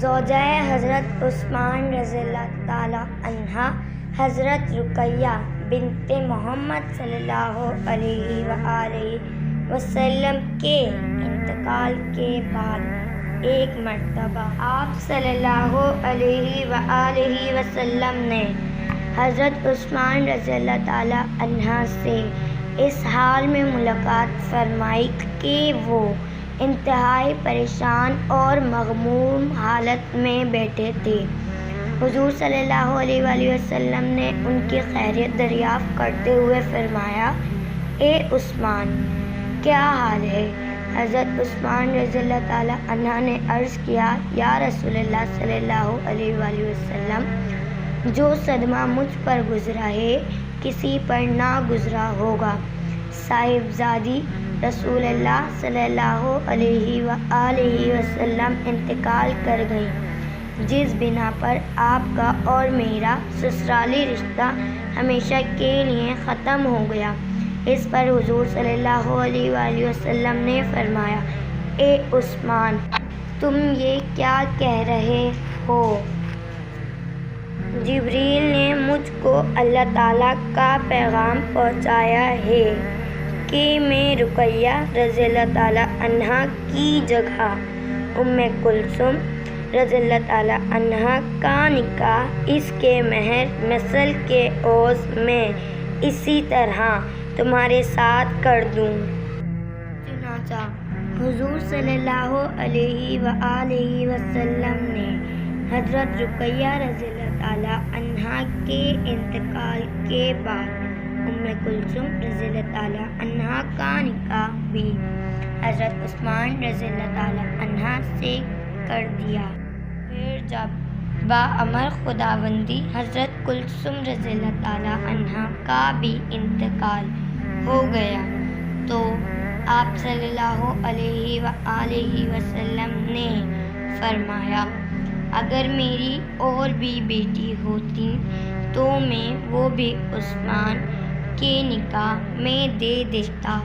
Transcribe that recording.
زوجہ حضرت عثمان رضی اللہ تعالی عنہ حضرت رقیہ بنت محمد صلی اللہ علیہ وآلہ وسلم کے انتقال کے بعد ایک مرتبہ آپ صلی اللہ علیہ وآلہ وسلم نے حضرت عثمان رضی اللہ تعالی عنہ سے اس حال میں ملاقات فرمائی کہ وہ انتہائی پریشان اور مغموم حالت میں بیٹھے تھے۔ حضور صلی اللہ علیہ وآلہ وسلم نے ان کی خیریت دریافت کرتے ہوئے فرمایا، اے عثمان، کیا حال ہے؟ حضرت عثمان رضی اللہ تعالی عنہ نے عرض کیا، یا رسول اللہ صلی اللہ علیہ وآلہ وسلم، جو صدمہ مجھ پر گزرا ہے کسی پر نہ گزرا ہوگا۔ صاحبزادی رسول اللہ صلی اللہ علیہ وآلہ وسلم انتقال کر گئیں، جس بنا پر آپ کا اور میرا سسرالی رشتہ ہمیشہ کے لیے ختم ہو گیا۔ اس پر حضور صلی اللہ علیہ وآلہ وسلم نے فرمایا، اے عثمان، تم یہ کیا کہہ رہے ہو؟ جبریل نے مجھ کو اللہ تعالیٰ کا پیغام پہنچایا ہے کہ میں رقیہ رضی اللہ تعالی عنہ کی جگہ ام کلثوم رضی اللہ تعالی عنہ کا نکاح اس کے مہر مثل کے عوض میں اسی طرح تمہارے ساتھ کر دوں۔ چنانچہ حضور صلی اللہ علیہ وآلہ وسلم نے حضرت رقیہ رضی اللہ تعالی عنہ کے انتقال کے بعد ام کلثوم رضی اللہ تعالی عنہ کا نکاح بھی حضرت عثمان رضی اللہ تعالی عنہ سے کر دیا۔ پھر جب باامر خداوندی حضرت کلثوم رضی اللہ تعالی عنہ کا بھی انتقال ہو گیا تو آپ صلی اللہ علیہ وآلہ وسلم نے فرمایا، اگر میری اور بھی بیٹی ہوتی تو میں وہ بھی عثمان کے نکاح میں دے دیتا۔